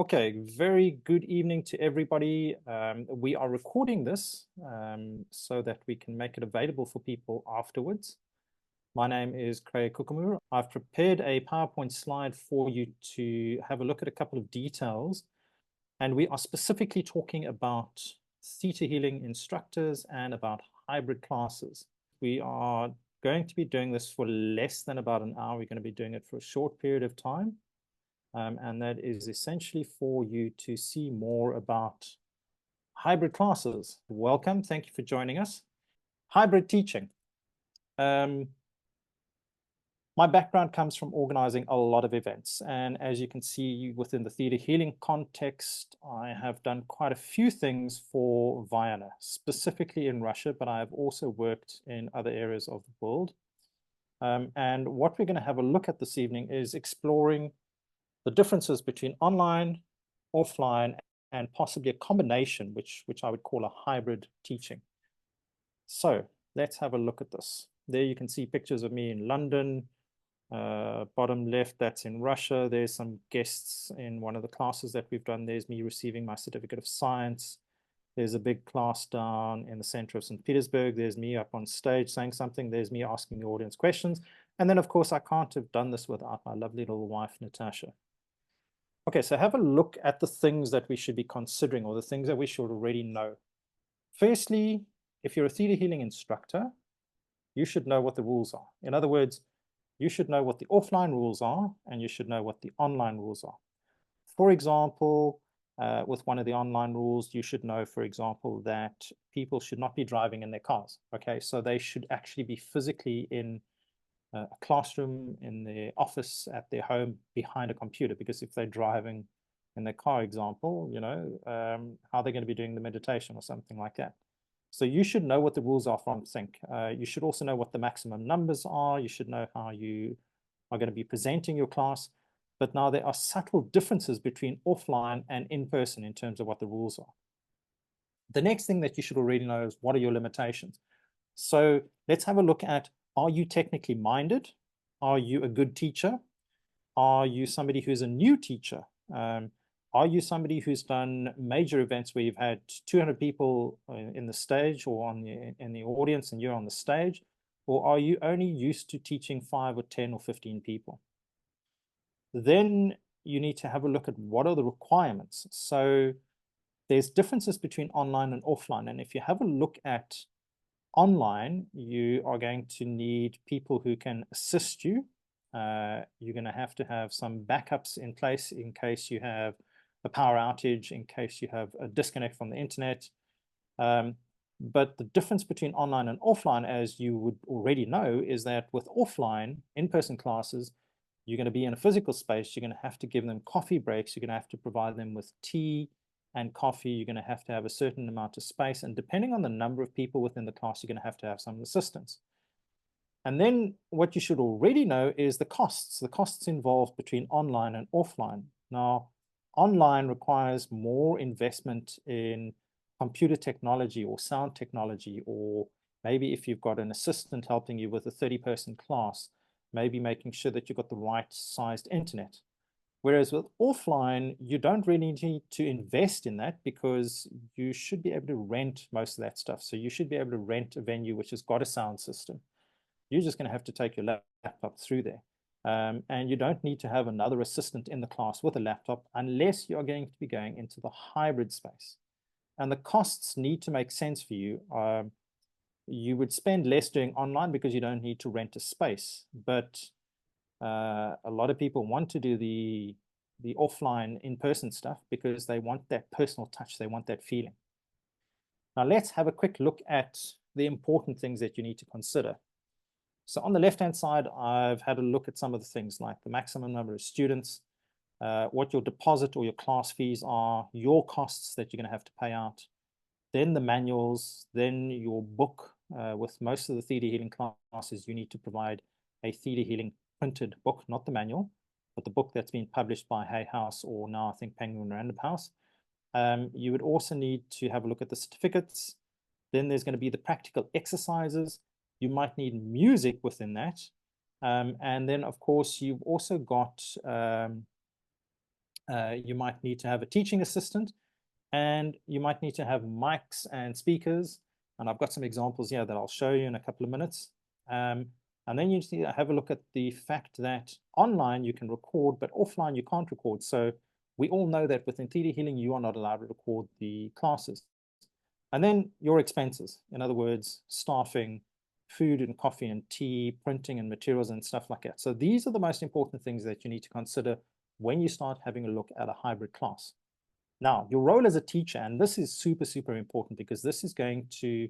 Okay, very good evening to everybody. We are recording this so that we can make it available for people afterwards. My name is Koekemoer. I've prepared a PowerPoint slide for you to have a look at a couple of details. And we are specifically talking about ThetaHealing Instructors and about hybrid classes. We are going to be doing this for less than about an hour. We're going to be doing it for a short period of time. And that is essentially for you to see more about hybrid classes. Welcome. Thank you for joining us. Hybrid teaching. My background comes from organizing a lot of events. And as you can see within the Theta Healing context, I have done quite a few things for Vianna, specifically in Russia, but I have also worked in other areas of the world. And what we're going to have a look at this evening is exploring the differences between online, offline, and possibly a combination, which I would call a hybrid teaching. So let's have a look at this. There you can see pictures of me in London. Bottom left, that's in Russia. There's some guests in one of the classes that we've done. There's me receiving my certificate of science. There's a big class down in the center of St. Petersburg. There's me up on stage saying something. There's me asking the audience questions. And then, of course, I can't have done this without my lovely little wife, Natasha. Okay, so have a look at the things that we should be considering, or the things that we should already know. Firstly, if you're a Theta Healing instructor, you should know what the rules are. In other words, you should know what the offline rules are, and you should know what the online rules are. For example, with one of the online rules, you should know, for example, that people should not be driving in their cars. Okay, so they should actually be physically in a classroom, in their office, at their home, behind a computer, because if they're driving in their car, example, you know, how are they going to be doing the meditation or something like that? So you should know what the rules are from Think. You should also know what the maximum numbers are. You should know how you are going to be presenting your class. But now there are subtle differences between offline and in-person in terms of what the rules are. The next thing that you should already know is what are your limitations. So let's have a look at, are you technically minded? Are you a good teacher? Are you somebody who's a new teacher? Are you somebody who's done major events where you've had 200 people in the stage or in the audience and you're on the stage? Or are you only used to teaching 5 or 10 or 15 people? Then you need to have a look at what are the requirements. So there's differences between online and offline. And if you have a look at online, you are going to need people who can assist you. You're going to have some backups in place in case you have a power outage, in case you have a disconnect from the internet. But the difference between online and offline, as you would already know, is that with offline, in-person classes, you're going to be in a physical space. You're going to have to give them coffee breaks. You're going to have to provide them with tea and coffee. You're going to have a certain amount of space. And depending on the number of people within the class, you're going to have some assistance. And then what you should already know is the costs involved between online and offline. Now, online requires more investment in computer technology or sound technology, or maybe if you've got an assistant helping you with a 30-person class, maybe making sure that you've got the right sized internet. Whereas with offline, you don't really need to invest in that because you should be able to rent most of that stuff. So you should be able to rent a venue which has got a sound system. You're just going to have to take your laptop through there. And you don't need to have another assistant in the class with a laptop unless you're going to be going into the hybrid space. And the costs need to make sense for you. You would spend less doing online because you don't need to rent a space. But a lot of people want to do the offline in-person stuff because they want that personal touch. They want that feeling. Now let's have a quick look at the important things that you need to consider. So on the left-hand side, I've had a look at some of the things like the maximum number of students, what your deposit or your class fees are, your costs that you're going to have to pay out, then the manuals, then your book. With most of the Theta Healing classes, you need to provide a Theta Healing printed book, not the manual, but the book that's been published by Hay House, or now I think Penguin Random House. You would also need to have a look at the certificates. Then there's going to be the practical exercises. You might need music within that. And then, of course, you've also got You might need to have a teaching assistant, and you might need to have mics and speakers. And I've got some examples here that I'll show you in a couple of minutes. And then you need to have a look at the fact that online you can record, but offline you can't record. So we all know that within ThetaHealing, you are not allowed to record the classes. And then your expenses, in other words, staffing, food and coffee and tea, printing and materials and stuff like that. So these are the most important things that you need to consider when you start having a look at a hybrid class. Now, your role as a teacher, and this is super, super important because this is going to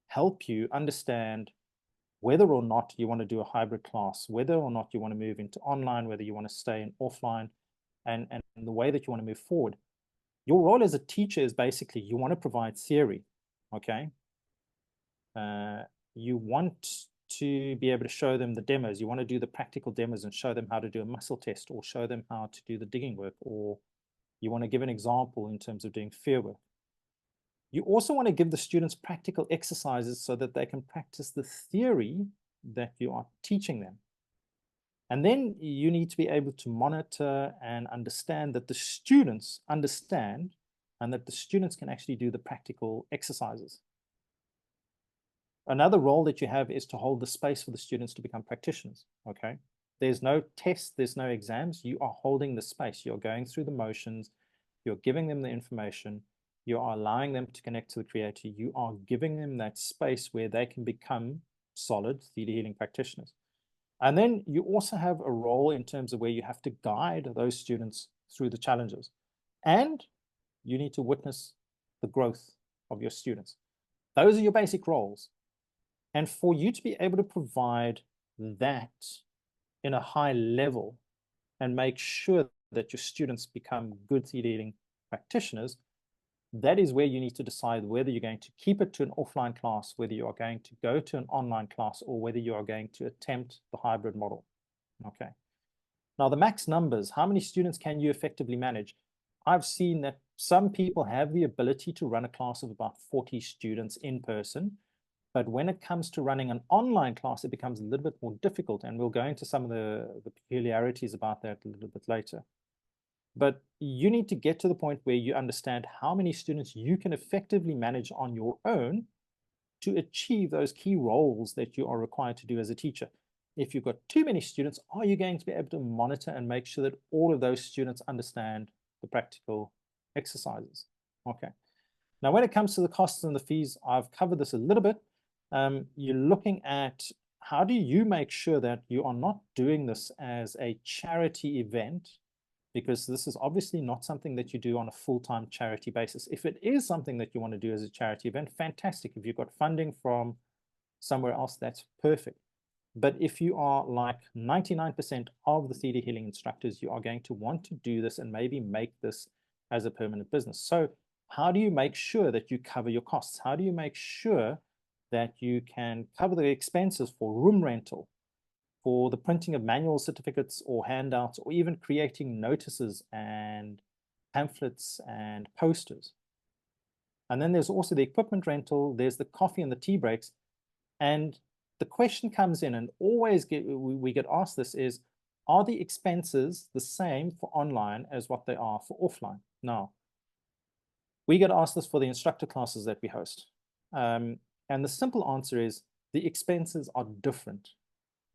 help you understand whether or not you want to do a hybrid class, whether or not you want to move into online, whether you want to stay in offline, and the way that you want to move forward. Your role as a teacher is basically you want to provide theory, okay? You want to be able to show them the demos. You want to do the practical demos and show them how to do a muscle test or show them how to do the digging work, or you want to give an example in terms of doing fear work. You also want to give the students practical exercises so that they can practice the theory that you are teaching them. And then you need to be able to monitor and understand that the students understand and that the students can actually do the practical exercises. Another role that you have is to hold the space for the students to become practitioners, okay? There's no test, there's no exams. You are holding the space. You're going through the motions. You're giving them the information. You are allowing them to connect to the creator. You are giving them that space where they can become solid theta healing practitioners. And then you also have a role in terms of where you have to guide those students through the challenges. And you need to witness the growth of your students. Those are your basic roles. And for you to be able to provide that in a high level and make sure that your students become good theta healing practitioners, that is where you need to decide whether you're going to keep it to an offline class, whether you are going to go to an online class, or whether you are going to attempt the hybrid model. Okay. Now, the max numbers, how many students can you effectively manage? I've seen that some people have the ability to run a class of about 40 students in person, but when it comes to running an online class, it becomes a little bit more difficult, and we'll go into some of the peculiarities about that a little bit later. But you need to get to the point where you understand how many students you can effectively manage on your own to achieve those key roles that you are required to do as a teacher. If you've got too many students, are you going to be able to monitor and make sure that all of those students understand the practical exercises? Okay. Now, when it comes to the costs and the fees, I've covered this a little bit. You're looking at how do you make sure that you are not doing this as a charity event, because this is obviously not something that you do on a full-time charity basis. If it is something that you want to do as a charity event, fantastic. If you've got funding from somewhere else, that's perfect. But if you are like 99% of the theta healing instructors, you are going to want to do this and maybe make this as a permanent business. So how do you make sure that you cover your costs? How do you make sure that you can cover the expenses for room rental, for the printing of manual certificates or handouts, or even creating notices and pamphlets and posters? And then there's also the equipment rental, there's the coffee and the tea breaks. And the question comes in, and always we get asked this, is, are the expenses the same for online as what they are for offline? Now, we get asked this for the instructor classes that we host. And the simple answer is the expenses are different.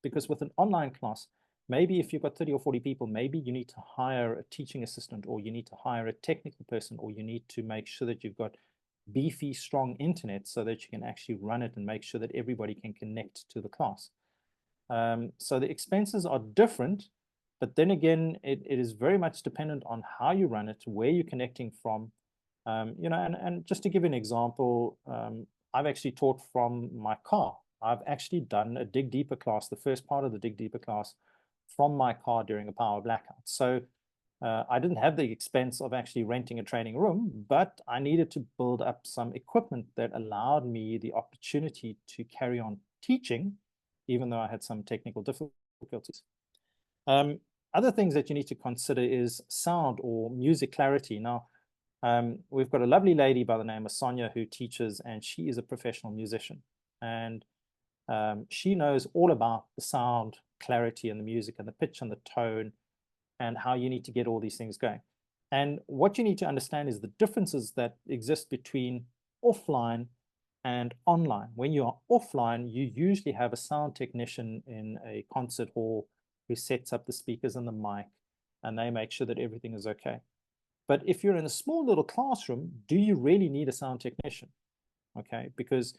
Because with an online class, maybe if you've got 30 or 40 people, maybe you need to hire a teaching assistant, or you need to hire a technical person, or you need to make sure that you've got beefy, strong internet so that you can actually run it and make sure that everybody can connect to the class. So the expenses are different, but then again, it is very much dependent on how you run it, where you're connecting from. And just to give you an example, I've actually taught from my car. I've actually done a Dig Deeper class, the first part of the Dig Deeper class, from my car during a power blackout. So I didn't have the expense of actually renting a training room, but I needed to build up some equipment that allowed me the opportunity to carry on teaching, even though I had some technical difficulties. Other things that you need to consider is sound or music clarity. Now, we've got a lovely lady by the name of Sonia who teaches, and she is a professional musician. And she knows all about the sound clarity and the music and the pitch and the tone and how you need to get all these things going. And what you need to understand is the differences that exist between offline and online. When you are offline, you usually have a sound technician in a concert hall who sets up the speakers and the mic, and they make sure that everything is okay. But if you're in a small little classroom, do you really need a sound technician? Okay, because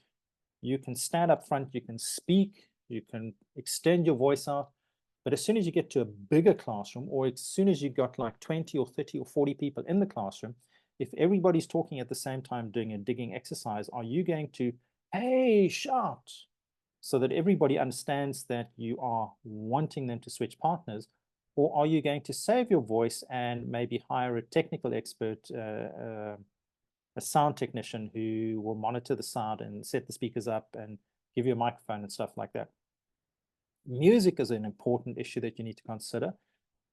you can stand up front, you can speak, you can extend your voice out, but as soon as you get to a bigger classroom, or as soon as you've got like 20 or 30 or 40 people in the classroom, if everybody's talking at the same time doing a digging exercise, are you going to, hey, shout, so that everybody understands that you are wanting them to switch partners? Or are you going to save your voice and maybe hire a technical expert, a sound technician who will monitor the sound and set the speakers up and give you a microphone and stuff like that? Music is an important issue that you need to consider.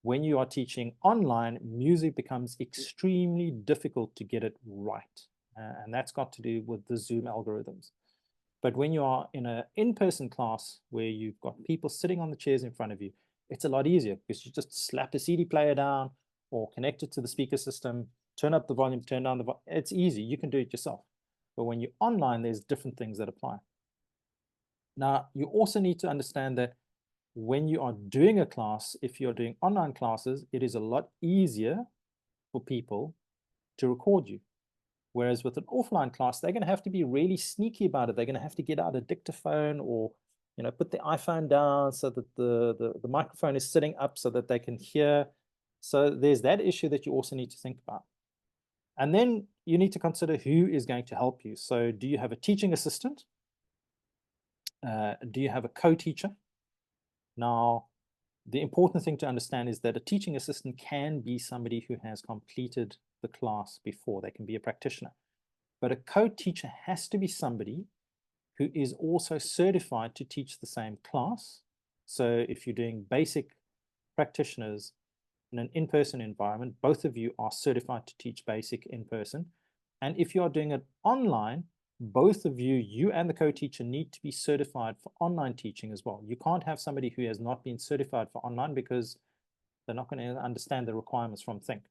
When you are teaching online, music becomes extremely difficult to get it right. And that's got to do with the Zoom algorithms. But when you are in an in-person class where you've got people sitting on the chairs in front of you, it's a lot easier because you just slap a CD player down or connect it to the speaker system, turn up the volume, turn down the volume. It's easy. You can do it yourself. But when you're online, there's different things that apply. Now, you also need to understand that when you are doing a class, if you're doing online classes, it is a lot easier for people to record you. Whereas with an offline class, they're going to have to be really sneaky about it. They're going to have to get out a dictaphone or, you know, put the iPhone down so that the microphone is sitting up so that they can hear. So there's that issue that you also need to think about. And then you need to consider who is going to help you. So do you have a teaching assistant? Do you have a co-teacher? Now, the important thing to understand is that a teaching assistant can be somebody who has completed the class before. They can be a practitioner. But a co-teacher has to be somebody who is also certified to teach the same class. So if you're doing basic practitioners in an in-person environment, both of you are certified to teach basic in person. And if you are doing it online, both of you, you and the co-teacher, need to be certified for online teaching as well. You can't have somebody who has not been certified for online because they're not going to understand the requirements from Think.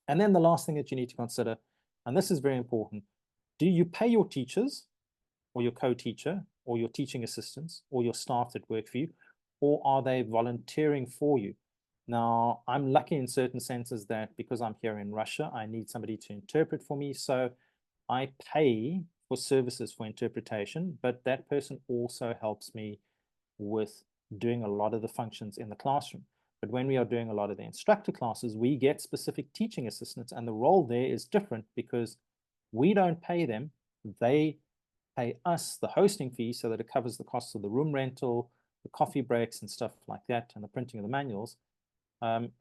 And then the last thing that you need to consider, and this is very important, do you pay your teachers or your co-teacher or your teaching assistants or your staff that work for you, or are they volunteering for you? Now, I'm lucky in certain senses that because I'm here in Russia, I need somebody to interpret for me. So I pay for services for interpretation, but that person also helps me with doing a lot of the functions in the classroom. But when we are doing a lot of the instructor classes, we get specific teaching assistants, and the role there is different because we don't pay them. They pay us the hosting fee so that it covers the costs of the room rental, the coffee breaks and stuff like that, and the printing of the manuals.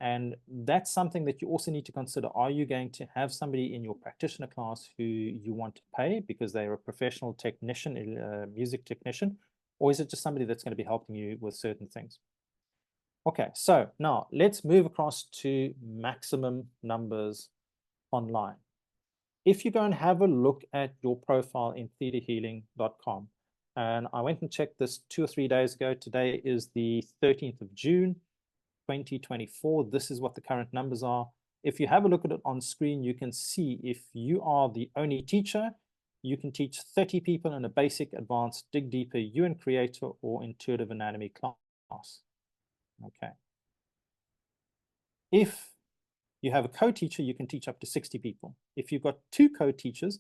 And that's something that you also need to consider. Are you going to have somebody in your practitioner class who you want to pay because they're a professional technician, music technician, or is it just somebody that's going to be helping you with certain things? Okay, so now let's move across to maximum numbers online. If you go and have a look at your profile in ThetaHealing.com, and I went and checked this 2 or 3 days ago. Today is the 13th of June, 2024. This is what the current numbers are. If you have a look at it on screen, you can see if you are the only teacher, you can teach 30 people in a basic, advanced, dig deeper, UN creator, or intuitive anatomy class. Okay. If you have a co-teacher, you can teach up to 60 people. If you've got 2 co-teachers,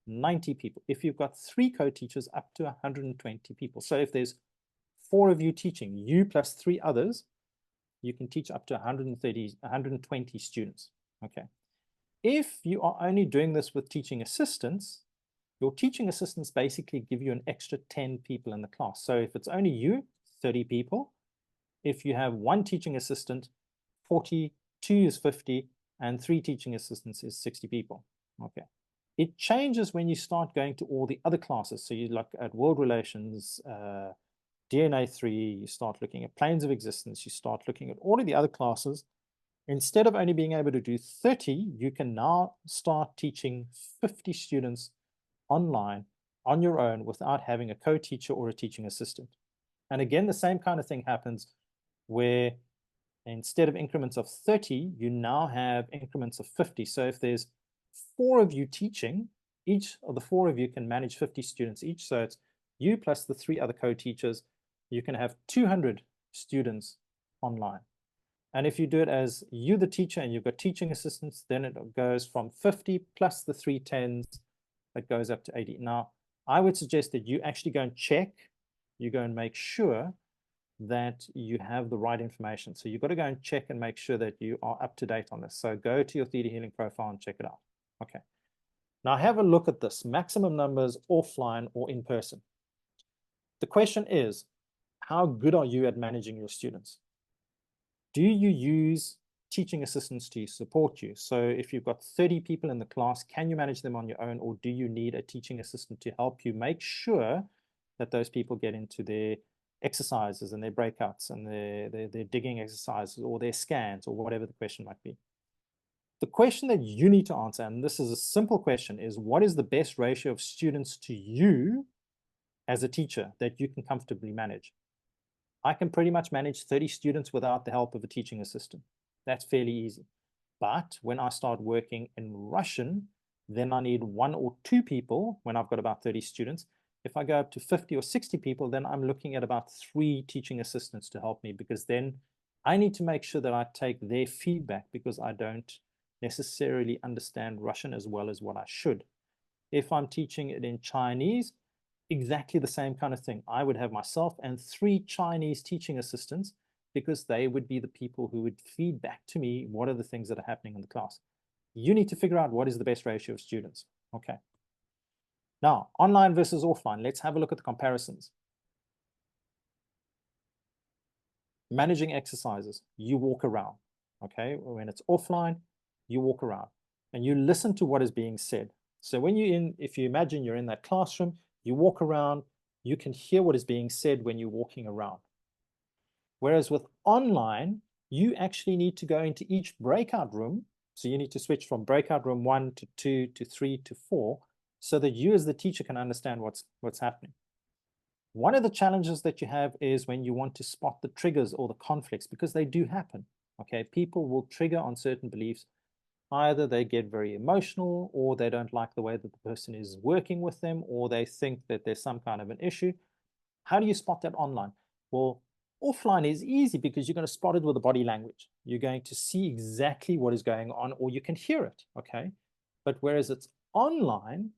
90 people. If you've got 3 co-teachers, up to 120 people. So if there's 4 of you teaching, you plus 3 others, you can teach up to 120 students. Okay. If you are only doing this with teaching assistants, your teaching assistants basically give you an extra 10 people in the class. So if it's only you, 30 people. If you have 1 teaching assistant, 40, 2 is 50, and 3 teaching assistants is 60 people. Okay. It changes when you start going to all the other classes. So you look at world relations, DNA 3, you start looking at planes of existence, you start looking at all of the other classes. Instead of only being able to do 30, you can now start teaching 50 students online on your own without having a co-teacher or a teaching assistant. And again, the same kind of thing happens where Instead of increments of 30, you now have increments of 50. So if there's 4 of you teaching, each of the 4 of you can manage 50 students each. So it's you plus the 3 other co-teachers. You can have 200 students online. And if you do it as you, the teacher, and you've got teaching assistants, then it goes from 50 plus the 3 10s, it goes up to 80. Now, I would suggest that you actually go and check, you go and make sure that you have the right information. So you've got to go and check and make sure that you are up to date on this. So go to your ThetaHealing profile and check it out. Okay. Now have a look at this, maximum numbers offline or in person. The question is, how good are you at managing your students? Do you use teaching assistants to support you? So if you've got 30 people in the class, can you manage them on your own, or do you need a teaching assistant to help you make sure that those people get into their exercises and their breakouts and their digging exercises or their scans or whatever the question might be? The question that you need to answer, and this is a simple question, is what is the best ratio of students to you as a teacher that you can comfortably manage? I can pretty much manage 30 students without the help of a teaching assistant. That's fairly easy. But when I start working in Russian, then I need 1 or 2 people when I've got about 30 students. If I go up to 50 or 60 people, then I'm looking at about 3 teaching assistants to help me, because then I need to make sure that I take their feedback, because I don't necessarily understand Russian as well as what I should. If I'm teaching it in Chinese, exactly the same kind of thing. I would have myself and 3 Chinese teaching assistants, because they would be the people who would feed back to me what are the things that are happening in the class. You need to figure out what is the best ratio of students. Okay. Now, online versus offline, let's have a look at the comparisons. Managing exercises, you walk around. Okay, when it's offline, you walk around and you listen to what is being said. So when if you imagine you're in that classroom, you walk around, you can hear what is being said when you're walking around. Whereas with online, you actually need to go into each breakout room. So you need to switch from breakout room 1 to 2 to 3 to 4, so that you as the teacher can understand what's happening. One of the challenges that you have is when you want to spot the triggers or the conflicts, because they do happen. Okay, people will trigger on certain beliefs. Either they get very emotional, or they don't like the way that the person is working with them, or they think that there's some kind of an issue. How do you spot that online? Well, offline is easy, because you're going to spot it with the body language. You're going to see exactly what is going on, or you can hear it, okay? But whereas it's online,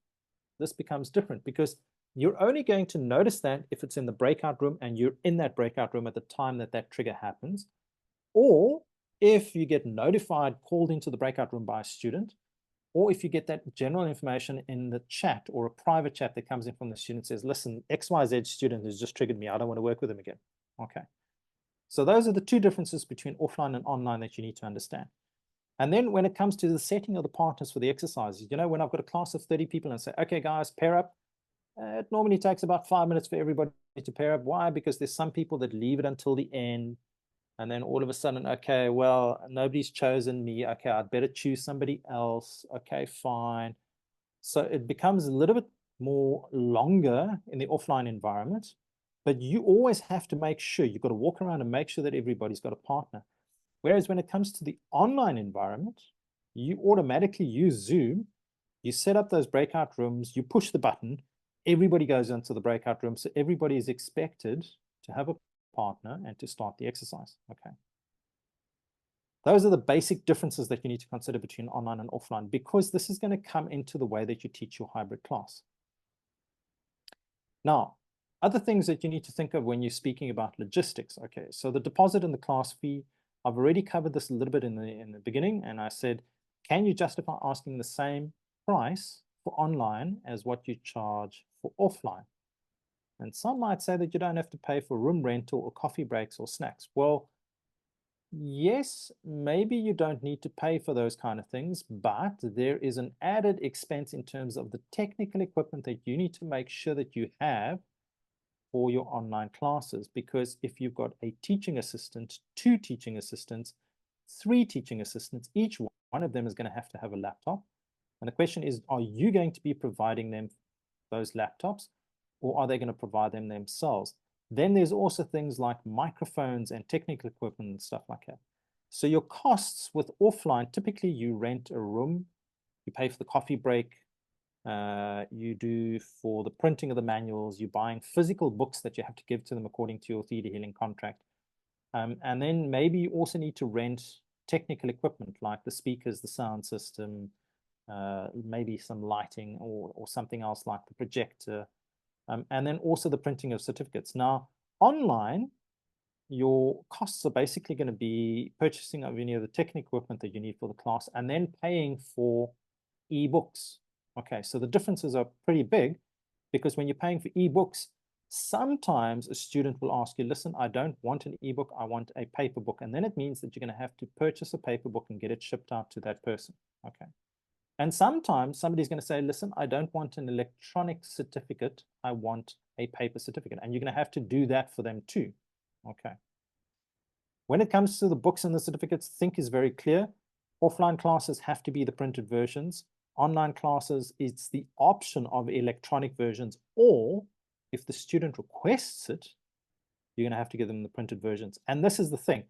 this becomes different, because you're only going to notice that if it's in the breakout room and you're in that breakout room at the time that that trigger happens, or if you get notified, called into the breakout room by a student, or if you get that general information in the chat or a private chat that comes in from the student, says, listen, XYZ student has just triggered me, I don't want to work with them again. Okay. So those are the 2 differences between offline and online that you need to understand. And then when it comes to the setting of the partners for the exercises, you know, when I've got a class of 30 people and say, okay, guys, pair up, it normally takes about 5 minutes for everybody to pair up. Why? Because there's some people that leave it until the end. And then all of a sudden, okay, well, nobody's chosen me. Okay, I'd better choose somebody else. Okay, fine. So it becomes a little bit more longer in the offline environment, but you always have to make sure you've got to walk around and make sure that everybody's got a partner. Whereas when it comes to the online environment, you automatically use Zoom, you set up those breakout rooms, you push the button, everybody goes into the breakout room. So everybody is expected to have a partner and to start the exercise. Okay. Those are the basic differences that you need to consider between online and offline, because this is going to come into the way that you teach your hybrid class. Now, other things that you need to think of when you're speaking about logistics. Okay, so the deposit and the class fee, I've already covered this a little bit in the beginning, and I said, can you justify asking the same price for online as what you charge for offline? And some might say that you don't have to pay for room rental or coffee breaks or snacks. Well, yes, maybe you don't need to pay for those kind of things, but there is an added expense in terms of the technical equipment that you need to make sure that you have for your online classes. Because if you've got a teaching assistant, 2 teaching assistants, 3 teaching assistants, each one of them is going to have a laptop. And the question is, are you going to be providing them those laptops, or are they going to provide them themselves? Then there's also things like microphones and technical equipment and stuff like that. So your costs with offline, typically you rent a room, you pay for the coffee break, you do for the printing of the manuals, you're buying physical books that you have to give to them according to your ThetaHealing contract. And then maybe you also need to rent technical equipment like the speakers, the sound system, maybe some lighting or something else like the projector, and then also the printing of certificates. Now, online, your costs are basically going to be purchasing of any of the technical equipment that you need for the class and then paying for ebooks. Okay, so the differences are pretty big because when you're paying for ebooks, sometimes a student will ask you, listen, I don't want an ebook, I want a paper book. And then it means that you're going to have to purchase a paper book and get it shipped out to that person. Okay. And sometimes somebody's going to say, listen, I don't want an electronic certificate, I want a paper certificate. And you're going to have to do that for them too. Okay. When it comes to the books and the certificates, think is very clear. Offline classes have to be the printed versions. Online classes, it's the option of electronic versions, or if the student requests it, you're going to have to give them the printed versions. And this is the thing.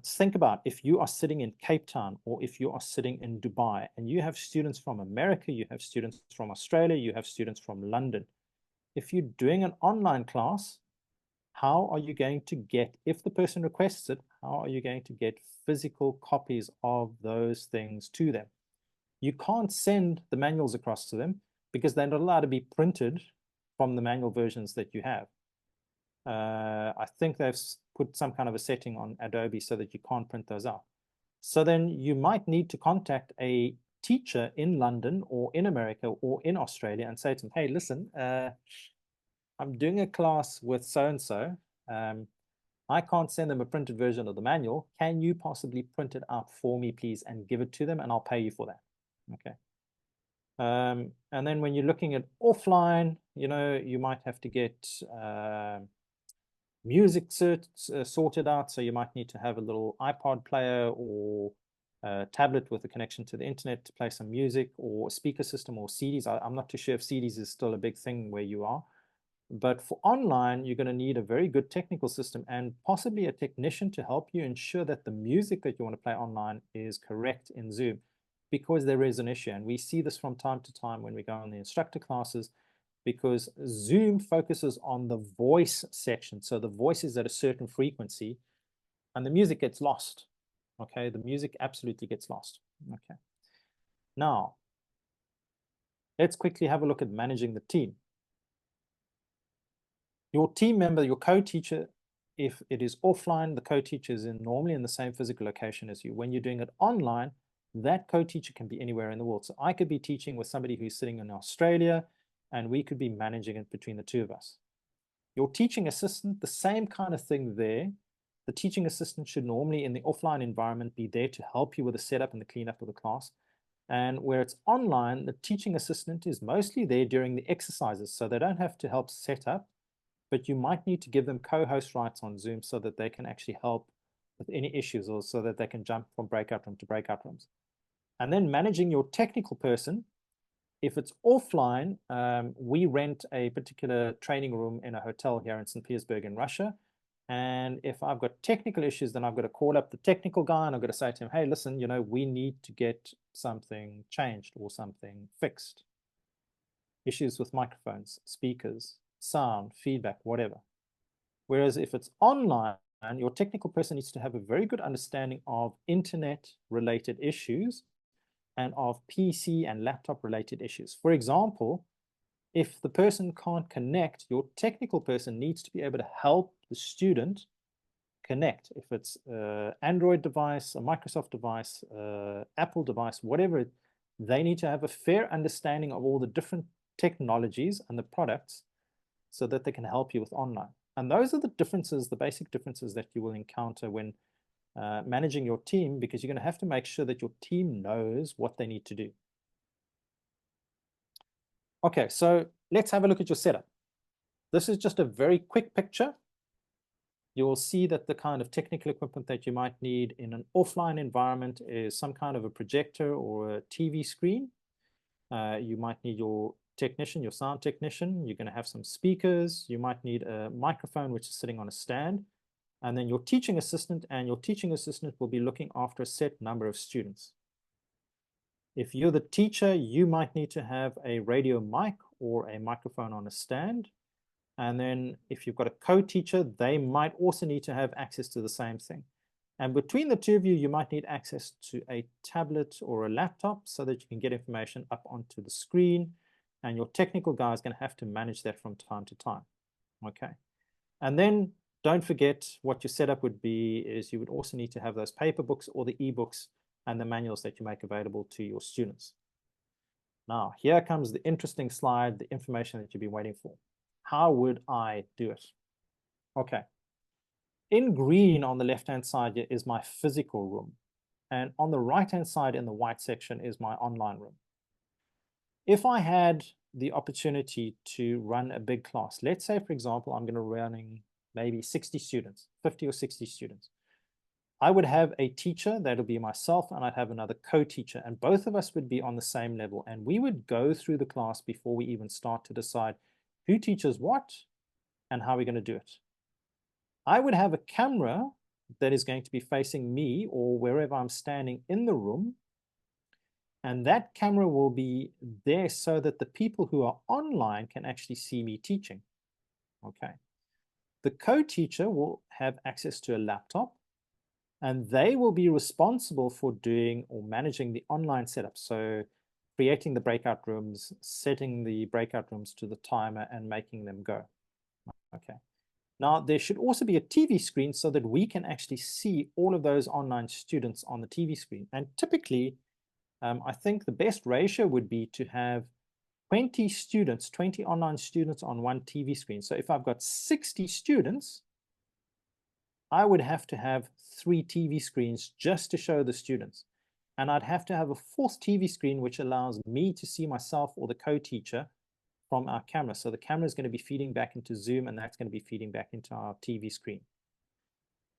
Think about if you are sitting in Cape Town or if you are sitting in Dubai and you have students from America, you have students from Australia, you have students from London. If you're doing an online class, how are you going to get, if the person requests it, how are you going to get physical copies of those things to them? You can't send the manuals across to them because they're not allowed to be printed from the manual versions that you have. I think they've put some kind of a setting on Adobe so that you can't print those out. So then you might need to contact a teacher in London or in America or in Australia and say to them, hey, listen, I'm doing a class with so-and-so. I can't send them a printed version of the manual. Can you possibly print it out for me, please, and give it to them, and I'll pay you for that. Okay. And then when you're looking at offline, you know, you might have to get music sorted out. So you might need to have a little iPod player or a tablet with a connection to the internet to play some music, or a speaker system or CDs. I'm not too sure if CDs is still a big thing where you are. But for online, you're going to need a very good technical system and possibly a technician to help you ensure that the music that you want to play online is correct in Zoom, because there is an issue. And we see this from time to time when we go on the instructor classes, because Zoom focuses on the voice section. So the voice is at a certain frequency and the music gets lost. Okay, the music absolutely gets lost. Okay. Now, let's quickly have a look at managing the team. Your team member, your co-teacher, if it is offline, the co-teacher is normally in the same physical location as you. When you're doing it online, that co-teacher can be anywhere in the world. So I could be teaching with somebody who's sitting in Australia, and we could be managing it between the two of us. Your teaching assistant, the same kind of thing there. The teaching assistant should normally in the offline environment be there to help you with the setup and the cleanup of the class. And where it's online, the teaching assistant is mostly there during the exercises, so they don't have to help set up, but you might need to give them co-host rights on Zoom so that they can actually help with any issues, or so that they can jump from breakout room to breakout rooms. And then managing your technical person, if it's offline, we rent a particular training room in a hotel here in St. Petersburg in Russia. And if I've got technical issues, then I've got to call up the technical guy and I've got to say to him, hey, listen, you know, we need to get something changed or something fixed. Issues with microphones, speakers, sound, feedback, whatever. Whereas if it's online, your technical person needs to have a very good understanding of internet-related issues and of PC and laptop-related issues. For example, if the person can't connect, your technical person needs to be able to help the student connect. If it's an Android device, a Microsoft device, Apple device, whatever, they need to have a fair understanding of all the different technologies and the products so that they can help you with online. And those are the differences, the basic differences that you will encounter when managing your team, because you're going to have to make sure that your team knows what they need to do. Okay, so let's have a look at your setup. This is just a very quick picture. You will see that the kind of technical equipment that you might need in an offline environment is some kind of a projector or a TV screen. You might need your technician, your sound technician. You're going to have some speakers. You might need a microphone which is sitting on a stand. and then your teaching assistant, and your teaching assistant will be looking after a set number of students. If you're the teacher, you might need to have a radio mic or a microphone on a stand. And then if you've got a co-teacher, they might also need to have access to the same thing. And between the two of you, you might need access to a tablet or a laptop so that you can get information up onto the screen. And your technical guy is going to have to manage that from time to time. Okay. And then don't forget what your setup would be is you would also need to have those paper books or the ebooks and the manuals that you make available to your students. Now, here comes the interesting slide, the information that you've been waiting for. How would I do it? Okay. In green on the left-hand side here is my physical room. And on the right-hand side in the white section is my online room. If I had the opportunity to run a big class, let's say, for example, I'm going to running maybe 60 students, 50 or 60 students. I would have a teacher, that'll be myself, and I'd have another co-teacher, and both of us would be on the same level. And we would go through the class before we even start to decide who teaches what and how we're going to do it. I would have a camera that is going to be facing me or wherever I'm standing in the room. And that camera will be there so that the people who are online can actually see me teaching. Okay. The co-teacher will have access to a laptop, and they will be responsible for doing or managing the online setup. So creating the breakout rooms, setting the breakout rooms to the timer, and making them go. Okay. Now, there should also be a TV screen so that we can actually see all of those online students on the TV screen. And typically, I think the best ratio would be to have 20 students, 20 online students on one TV screen. So if I've got 60 students, I would have to have 3 TV screens just to show the students. And I'd have to have a 4th TV screen, which allows me to see myself or the co-teacher from our camera. So the camera is going to be feeding back into Zoom, and that's going to be feeding back into our TV screen.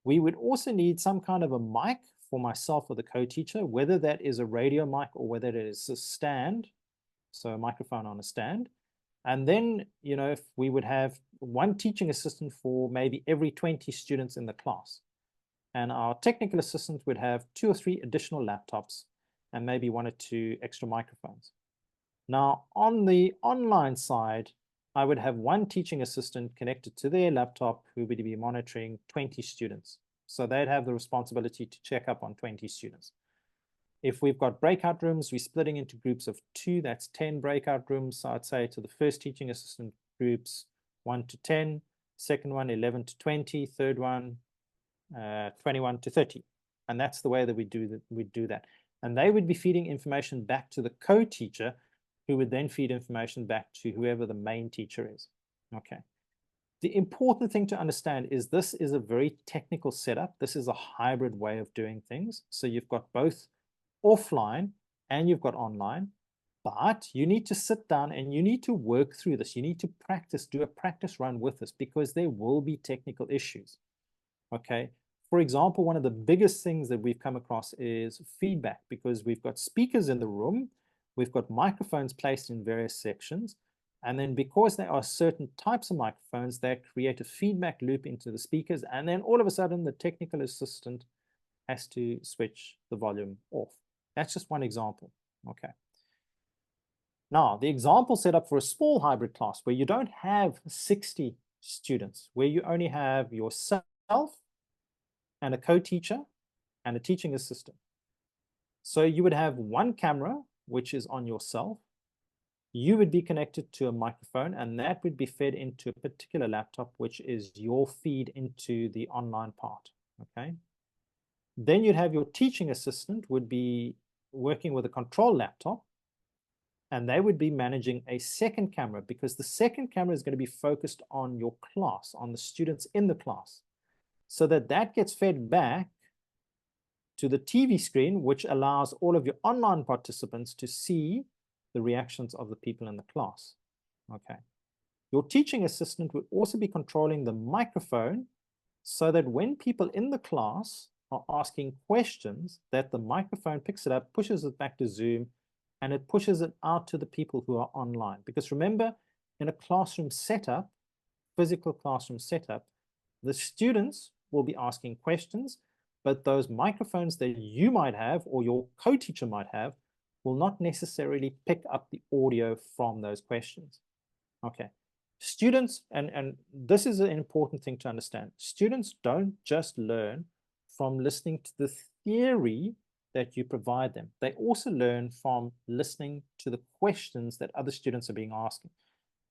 We would also need some kind of a mic for myself or the co-teacher, whether that is a radio mic or whether it is a stand, so a microphone on a stand. And then, you know, if we would have one teaching assistant for maybe every 20 students in the class. And our technical assistant would have 2 or 3 additional laptops and maybe 1 or 2 extra microphones. Now, on the online side, I would have 1 teaching assistant connected to their laptop who would be monitoring 20 students. So they'd have the responsibility to check up on 20 students. If we've got breakout rooms, we're splitting into groups of 2, that's 10 breakout rooms. So I'd say to the first teaching assistant groups 1 to 10, second one 11 to 20, third one 21 to 30. And that's the way that we do that. And they would be feeding information back to the co-teacher, who would then feed information back to whoever the main teacher is. Okay. The important thing to understand is this is a very technical setup. This is a hybrid way of doing things. So you've got both offline and you've got online, but you need to sit down and you need to work through this. You need to practice, do a practice run with this, because there will be technical issues. Okay. For example, one of the biggest things that we've come across is feedback, because we've got speakers in the room, we've got microphones placed in various sections, and then because there are certain types of microphones, they create a feedback loop into the speakers, and then all of a sudden the technical assistant has to switch the volume off. That's just one example. Okay. Now, the example set up for a small hybrid class where you don't have 60 students, where you only have yourself and a co-teacher and a teaching assistant. So you would have 1 camera, which is on yourself. You would be connected to a microphone, and that would be fed into a particular laptop, which is your feed into the online part. Okay. Then you'd have your teaching assistant would be working with a control laptop, and they would be managing a second camera, because the second camera is going to be focused on your class, on the students in the class, so that that gets fed back to the TV screen, which allows all of your online participants to see the reactions of the people in the class. Okay. Your teaching assistant would also be controlling the microphone, so that when people in the class are asking questions, that the microphone picks it up, pushes it back to Zoom, and it pushes it out to the people who are online. Because remember, in a classroom setup, physical classroom setup, the students will be asking questions, but those microphones that you might have or your co-teacher might have will not necessarily pick up the audio from those questions. Okay. Students, and this is an important thing to understand, students don't just learn from listening to the theory that you provide them. They also learn from listening to the questions that other students are being asked.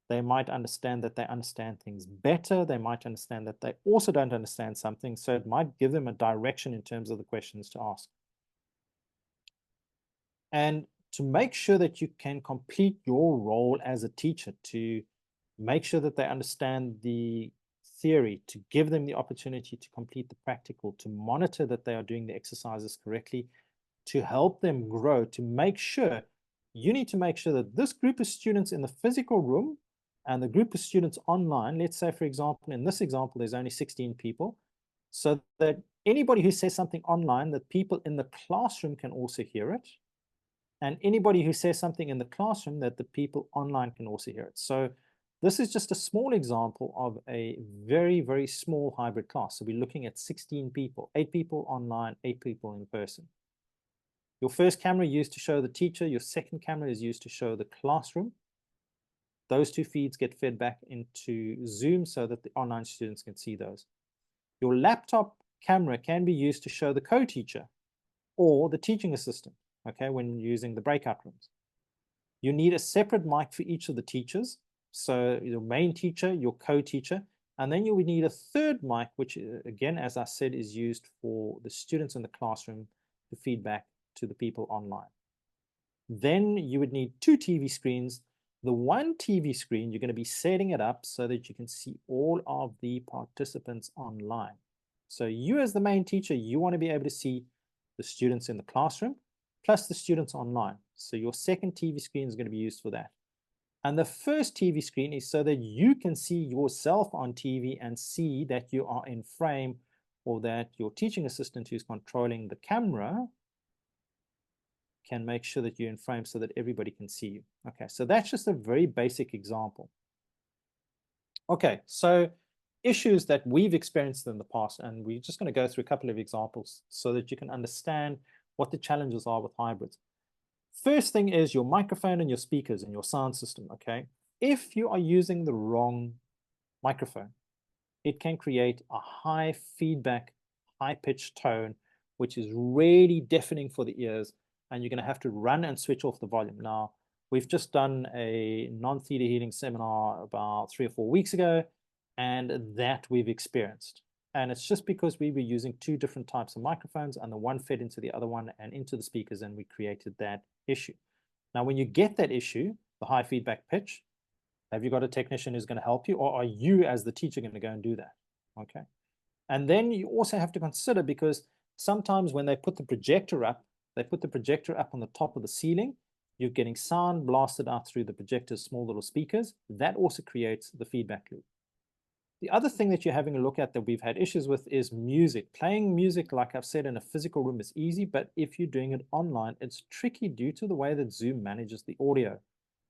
They might understand that they understand things better. They might understand that they also don't understand something. So it might give them a direction in terms of the questions to ask. And to make sure that you can complete your role as a teacher, to make sure that they understand the theory, to give them the opportunity to complete the practical, to monitor that they are doing the exercises correctly, to help them grow, to make sure, you need to make sure that this group of students in the physical room and the group of students online, let's say, for example, in this example, there's only 16 people, so that anybody who says something online, that people in the classroom can also hear it. And anybody who says something in the classroom, that the people online can also hear it. So this is just a small example of a very, very small hybrid class. So we're looking at 16 people, 8 people online, 8 people in person. Your first camera used to show the teacher. Your second camera is used to show the classroom. Those two feeds get fed back into Zoom so that the online students can see those. Your laptop camera can be used to show the co-teacher or the teaching assistant, okay, when using the breakout rooms. You need a separate mic for each of the teachers. So your main teacher, your co-teacher, and then you would need a third mic, which again, as I said, is used for the students in the classroom to feed back to the people online. Then you would need 2 TV screens. The one TV screen, you're going to be setting it up so that you can see all of the participants online. So you as the main teacher, you want to be able to see the students in the classroom plus the students online. So your second TV screen is going to be used for that. And the first TV screen is so that you can see yourself on TV and see that you are in frame, or that your teaching assistant who's controlling the camera can make sure that you're in frame so that everybody can see you. Okay, so that's just a very basic example. Okay, so issues that we've experienced in the past, and we're just going to go through a couple of examples so that you can understand what the challenges are with hybrids. First thing is your microphone and your speakers and your sound system, okay? If you are using the wrong microphone, it can create a high feedback, high-pitched tone, which is really deafening for the ears, and you're going to have to run and switch off the volume. Now, we've just done a non-theta healing seminar about 3 or 4 weeks ago, and that we've experienced. And it's just because we were using 2 different types of microphones, and the one fed into the other one and into the speakers, and we created that issue. Now, when you get that issue, the high feedback pitch, have you got a technician who's going to help you, or are you as the teacher going to go and do that? Okay. And then you also have to consider, because sometimes when they put the projector up, they put the projector up on the top of the ceiling, you're getting sound blasted out through the projector's small little speakers. That also creates the feedback loop. The other thing that you're having a look at that we've had issues with is music. Playing music, like I've said, in a physical room is easy, but if you're doing it online, it's tricky due to the way that Zoom manages the audio.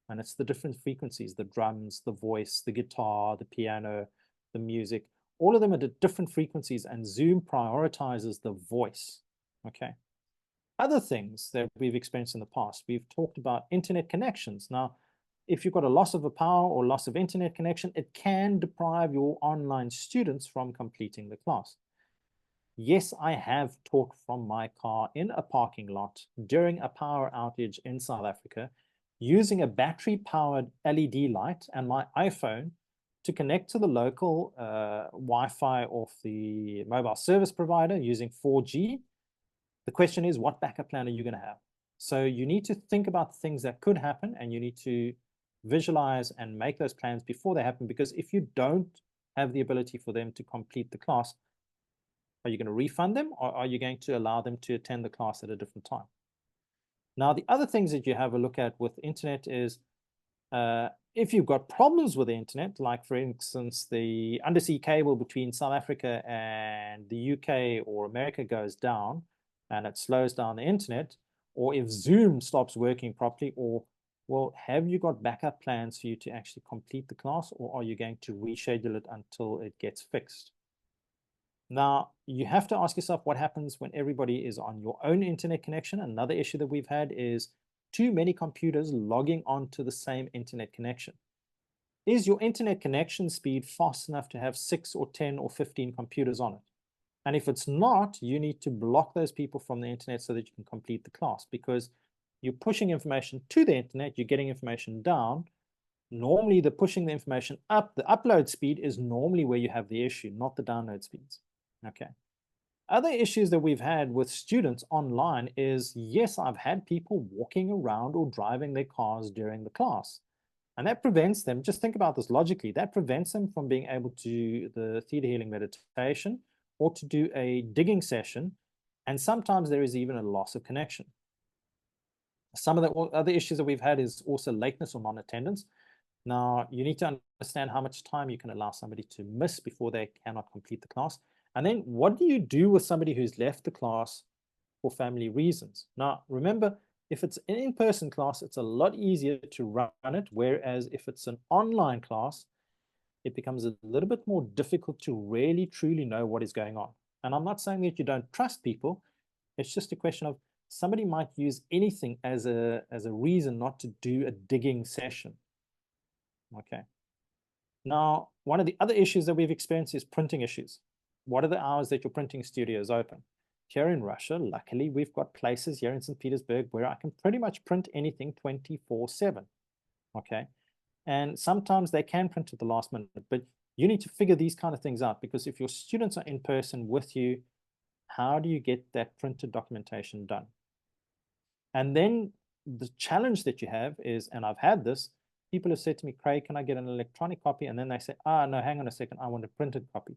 And it's the different frequencies, the drums, the voice, the guitar, the piano, the music. All of them are at different frequencies, and Zoom prioritizes the voice, okay? Other things that we've experienced in the past, we've talked about internet connections. Now, if you've got a loss of a power or loss of internet connection, it can deprive your online students from completing the class. Yes, I have taught from my car in a parking lot during a power outage in South Africa, using a battery-powered LED light and my iPhone to connect to the local Wi-Fi of the mobile service provider using 4G. The question is, what backup plan are you going to have? So you need to think about things that could happen, and you need to visualize and make those plans before they happen, because if you don't have the ability for them to complete the class, are you going to refund them, or are you going to allow them to attend the class at a different time? Now, the other things that you have a look at with internet is if you've got problems with the internet, like for instance, the undersea cable between South Africa and the UK or America goes down and it slows down the internet, or if Zoom stops working properly, or, well, have you got backup plans for you to actually complete the class, or are you going to reschedule it until it gets fixed? Now, you have to ask yourself what happens when everybody is on your own internet connection. Another issue that we've had is too many computers logging onto the same internet connection. Is your internet connection speed fast enough to have 6 or 10 or 15 computers on it? And if it's not, you need to block those people from the internet so that you can complete the class, because you're pushing information to the internet, you're getting information down. Normally, the pushing the information up, the upload speed is normally where you have the issue, not the download speeds. Okay. Other issues that we've had with students online is, yes, I've had people walking around or driving their cars during the class. And that prevents them, just think about this logically, that prevents them from being able to do the theta healing meditation or to do a digging session. And sometimes there is even a loss of connection. Some of the other issues that we've had is also lateness or non-attendance. Now, you need to understand how much time you can allow somebody to miss before they cannot complete the class. And then what do you do with somebody who's left the class for family reasons? Now, remember, if it's an in-person class, it's a lot easier to run it, whereas if it's an online class, it becomes a little bit more difficult to really, truly know what is going on. And I'm not saying that you don't trust people. It's just a question of somebody might use anything as a reason not to do a digging session. Okay. Now, one of the other issues that we've experienced is printing issues. What are the hours that your printing studio is open? Here in Russia, luckily, we've got places here in St. Petersburg where I can pretty much print anything 24/7. Okay. And sometimes they can print at the last minute, but you need to figure these kind of things out, because if your students are in person with you, how do you get that printed documentation done? And then the challenge that you have is, and I've had this, people have said to me, Craig, can I get an electronic copy? And then they say, no, hang on a second, I want a printed copy.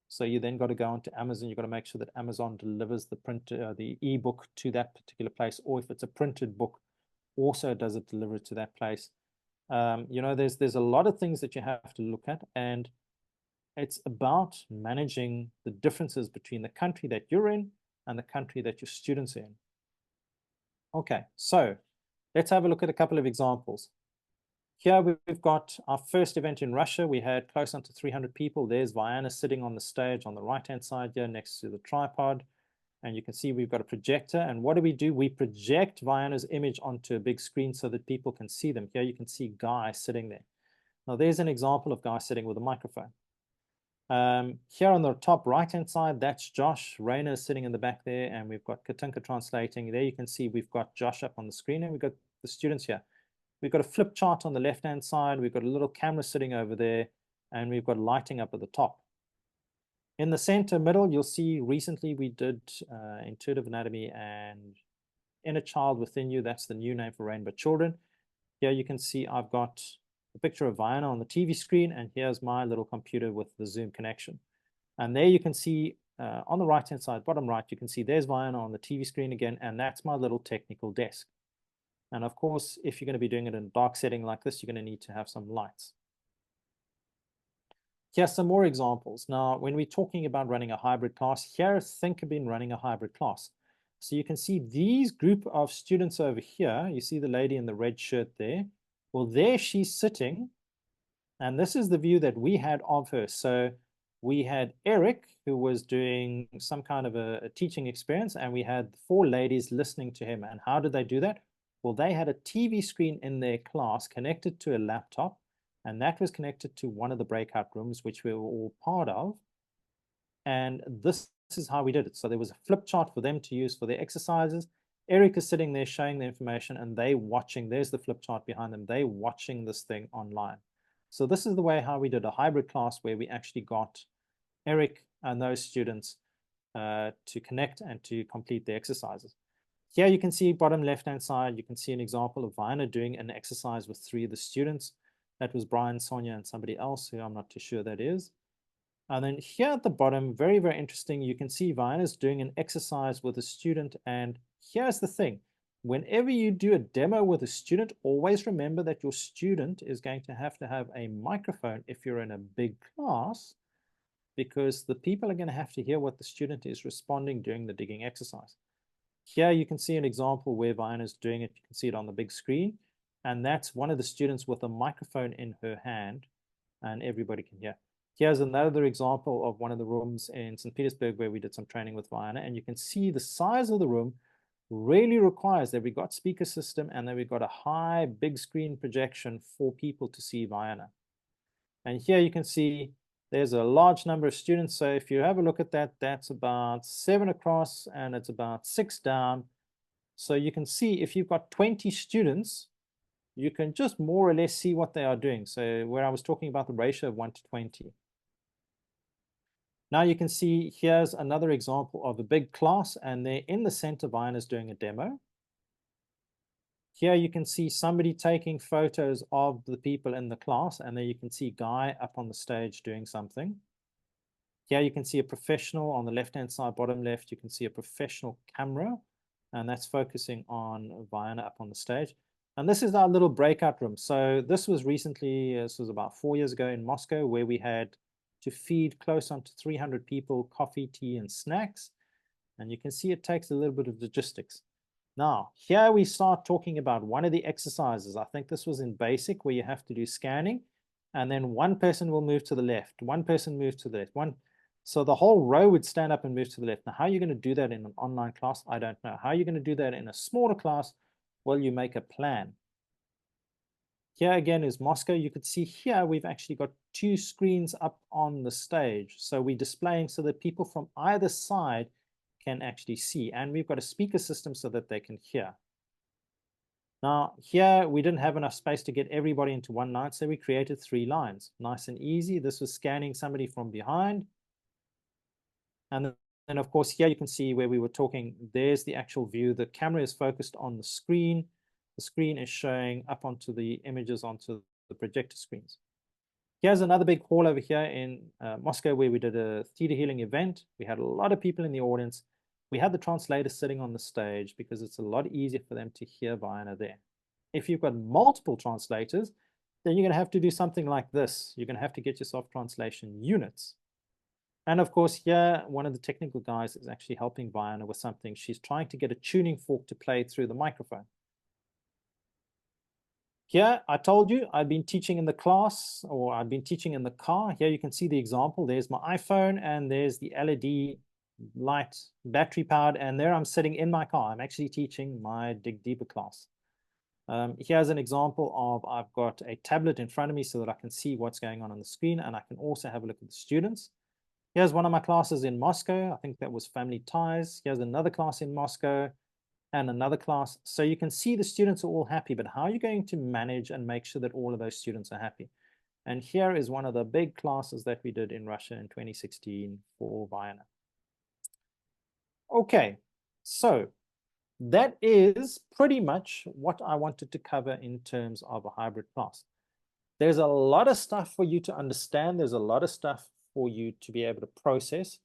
So you then got to go onto Amazon. You've got to make sure that Amazon delivers the print, the ebook to that particular place, or if it's a printed book, also does it deliver it to that place. There's a lot of things that you have to look at, and it's about managing the differences between the country that you're in and the country that your students are in. Okay, so let's have a look at a couple of examples. Here we've got our first event in Russia. We had close on to 300 people. There's Vianna sitting on the stage on the right-hand side here next to the tripod. And you can see we've got a projector. And what do? We project Vianna's image onto a big screen so that people can see them. Here you can see Guy sitting there. Now there's an example of Guy sitting with a microphone. Here on the top right-hand side, that's Josh. Raena is sitting in the back there, and we've got Katinka translating. There you can see we've got Josh up on the screen, and we've got the students here. We've got a flip chart on the left-hand side. We've got a little camera sitting over there, and we've got lighting up at the top. In the center middle, you'll see recently we did intuitive anatomy and inner child within you. That's the new name for Rainbow Children. Here you can see I've got a picture of Vianna on the TV screen, and here's my little computer with the Zoom connection. And there you can see on the right-hand side, bottom right, you can see there's Vianna on the TV screen again, and that's my little technical desk. And of course, if you're going to be doing it in a dark setting like this, you're going to need to have some lights. Here's some more examples. Now, when we're talking about running a hybrid class, here, think of being running a hybrid class. So you can see these group of students over here. You see the lady in the red shirt there. Well, there she's sitting. And this is the view that we had of her. So we had Eric, who was doing some kind of a teaching experience, and we had 4 ladies listening to him. And how did they do that? Well, they had a TV screen in their class connected to a laptop, and that was connected to one of the breakout rooms, which we were all part of. And this is how we did it. So there was a flip chart for them to use for their exercises. Eric is sitting there showing the information, and they watching. There's the flip chart behind them. They watching this thing online. So this is the way how we did a hybrid class, where we actually got Eric and those students to connect and to complete the exercises. Here you can see bottom left-hand side, you can see an example of Vianna doing an exercise with 3 of the students. That was Brian, Sonia, and somebody else who I'm not too sure that is. And then here at the bottom, very, very interesting, you can see Vianna's doing an exercise with a student. And here's the thing. Whenever you do a demo with a student, always remember that your student is going to have a microphone if you're in a big class, because the people are going to have to hear what the student is responding during the digging exercise. Here you can see an example where Vianna's doing it. You can see it on the big screen. And that's one of the students with a microphone in her hand, and everybody can hear. Here's another example of one of the rooms in St. Petersburg where we did some training with Vianna, and you can see the size of the room really requires that we got speaker system and then we've got a high big screen projection for people to see Vianna. And here you can see there's a large number of students. So if you have a look at that, that's about 7 across and it's about 6 down. So you can see if you've got 20 students, you can just more or less see what they are doing. So where I was talking about the ratio of 1 to 20. Now you can see here's another example of a big class, and they're in the center. Vianna's doing a demo. Here you can see somebody taking photos of the people in the class, and there you can see Guy up on the stage doing something. Here you can see a professional on the left-hand side, bottom left, you can see a professional camera, and that's focusing on Vianna up on the stage. And this is our little breakout room. So this was recently, this was about 4 years ago in Moscow, where we had to feed close on to 300 people coffee, tea, and snacks. And you can see it takes a little bit of logistics. Now, here we start talking about one of the exercises. I think this was in basic, where you have to do scanning, and then one person will move to the left, one person moves to the left, so the whole row would stand up and move to the left. Now, how are you going to do that in an online class? I don't know. How are you going to do that in a smaller class? Well, you make a plan. Here again is Moscow. You could see here we've actually got 2 screens up on the stage. So we're displaying so that people from either side can actually see. And we've got a speaker system so that they can hear. Now, here we didn't have enough space to get everybody into one line, so we created 3 lines. Nice and easy. This was scanning somebody from behind. And then, of course, here you can see where we were talking. There's the actual view. The camera is focused on the screen. The screen is showing up onto the images onto the projector screens. Here's another big hall over here in Moscow where we did a ThetaHealing event. We had a lot of people in the audience. We had the translator sitting on the stage because it's a lot easier for them to hear Vianna there. If you've got multiple translators, then you're going to have to do something like this. You're going to have to get yourself translation units. And of course, here, one of the technical guys is actually helping Vianna with something. She's trying to get a tuning fork to play through the microphone. Here, I told you I've been teaching in the class, or I've been teaching in the car. Here you can see the example. There's my iPhone, and there's the LED light, battery powered, and there I'm sitting in my car. I'm actually teaching my Dig Deeper class. Here's an example of I've got a tablet in front of me so that I can see what's going on the screen, and I can also have a look at the students. Here's one of my classes in Moscow. I think that was Family Ties. Here's another class in Moscow and another class. So you can see the students are all happy, but how are you going to manage and make sure that all of those students are happy? And here is one of the big classes that we did in Russia in 2016 for Vianna. Okay, so that is pretty much what I wanted to cover in terms of a hybrid class. There's a lot of stuff for you to understand. There's a lot of stuff for you to be able to process.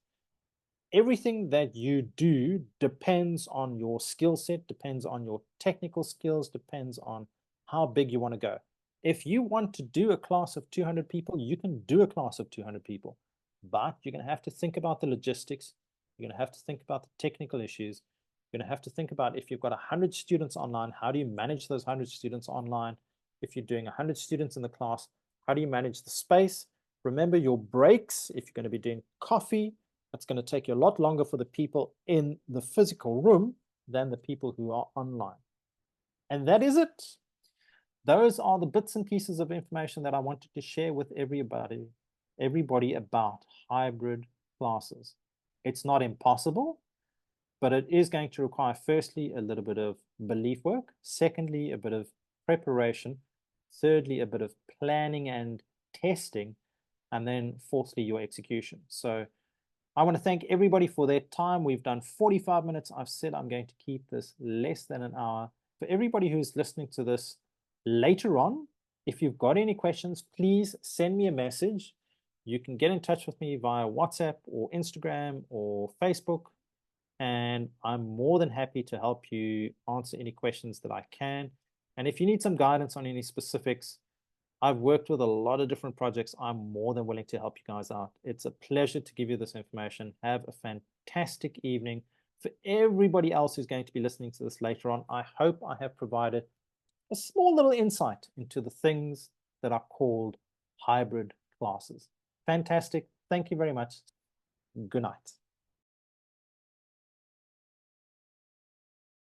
Everything that you do depends on your skill set, depends on your technical skills, depends on how big you want to go. If you want to do a class of 200 people, you can do a class of 200 people, but you're going to have to think about the logistics. You're going to have to think about the technical issues. You're going to have to think about if you've got 100 students online, how do you manage those 100 students online? If you're doing 100 students in the class, how do you manage the space? Remember your breaks. If you're going to be doing coffee, it's going to take you a lot longer for the people in the physical room than the people who are online. And that is it. Those are the bits and pieces of information that I wanted to share with everybody about hybrid classes. It's not impossible, but it is going to require, firstly, a little bit of belief work. Secondly, a bit of preparation. Thirdly, a bit of planning and testing. And then fourthly, your execution. So I want to thank everybody for their time. We've done 45 minutes. I've said I'm going to keep this less than an hour. For everybody who's listening to this later on, if you've got any questions, please send me a message. You can get in touch with me via WhatsApp or Instagram or Facebook, and I'm more than happy to help you answer any questions that I can. And if you need some guidance on any specifics, I've worked with a lot of different projects. I'm more than willing to help you guys out. It's a pleasure to give you this information. Have a fantastic evening. For everybody else who's going to be listening to this later on, I hope I have provided a small little insight into the things that are called hybrid classes. Fantastic. Thank you very much. Good night.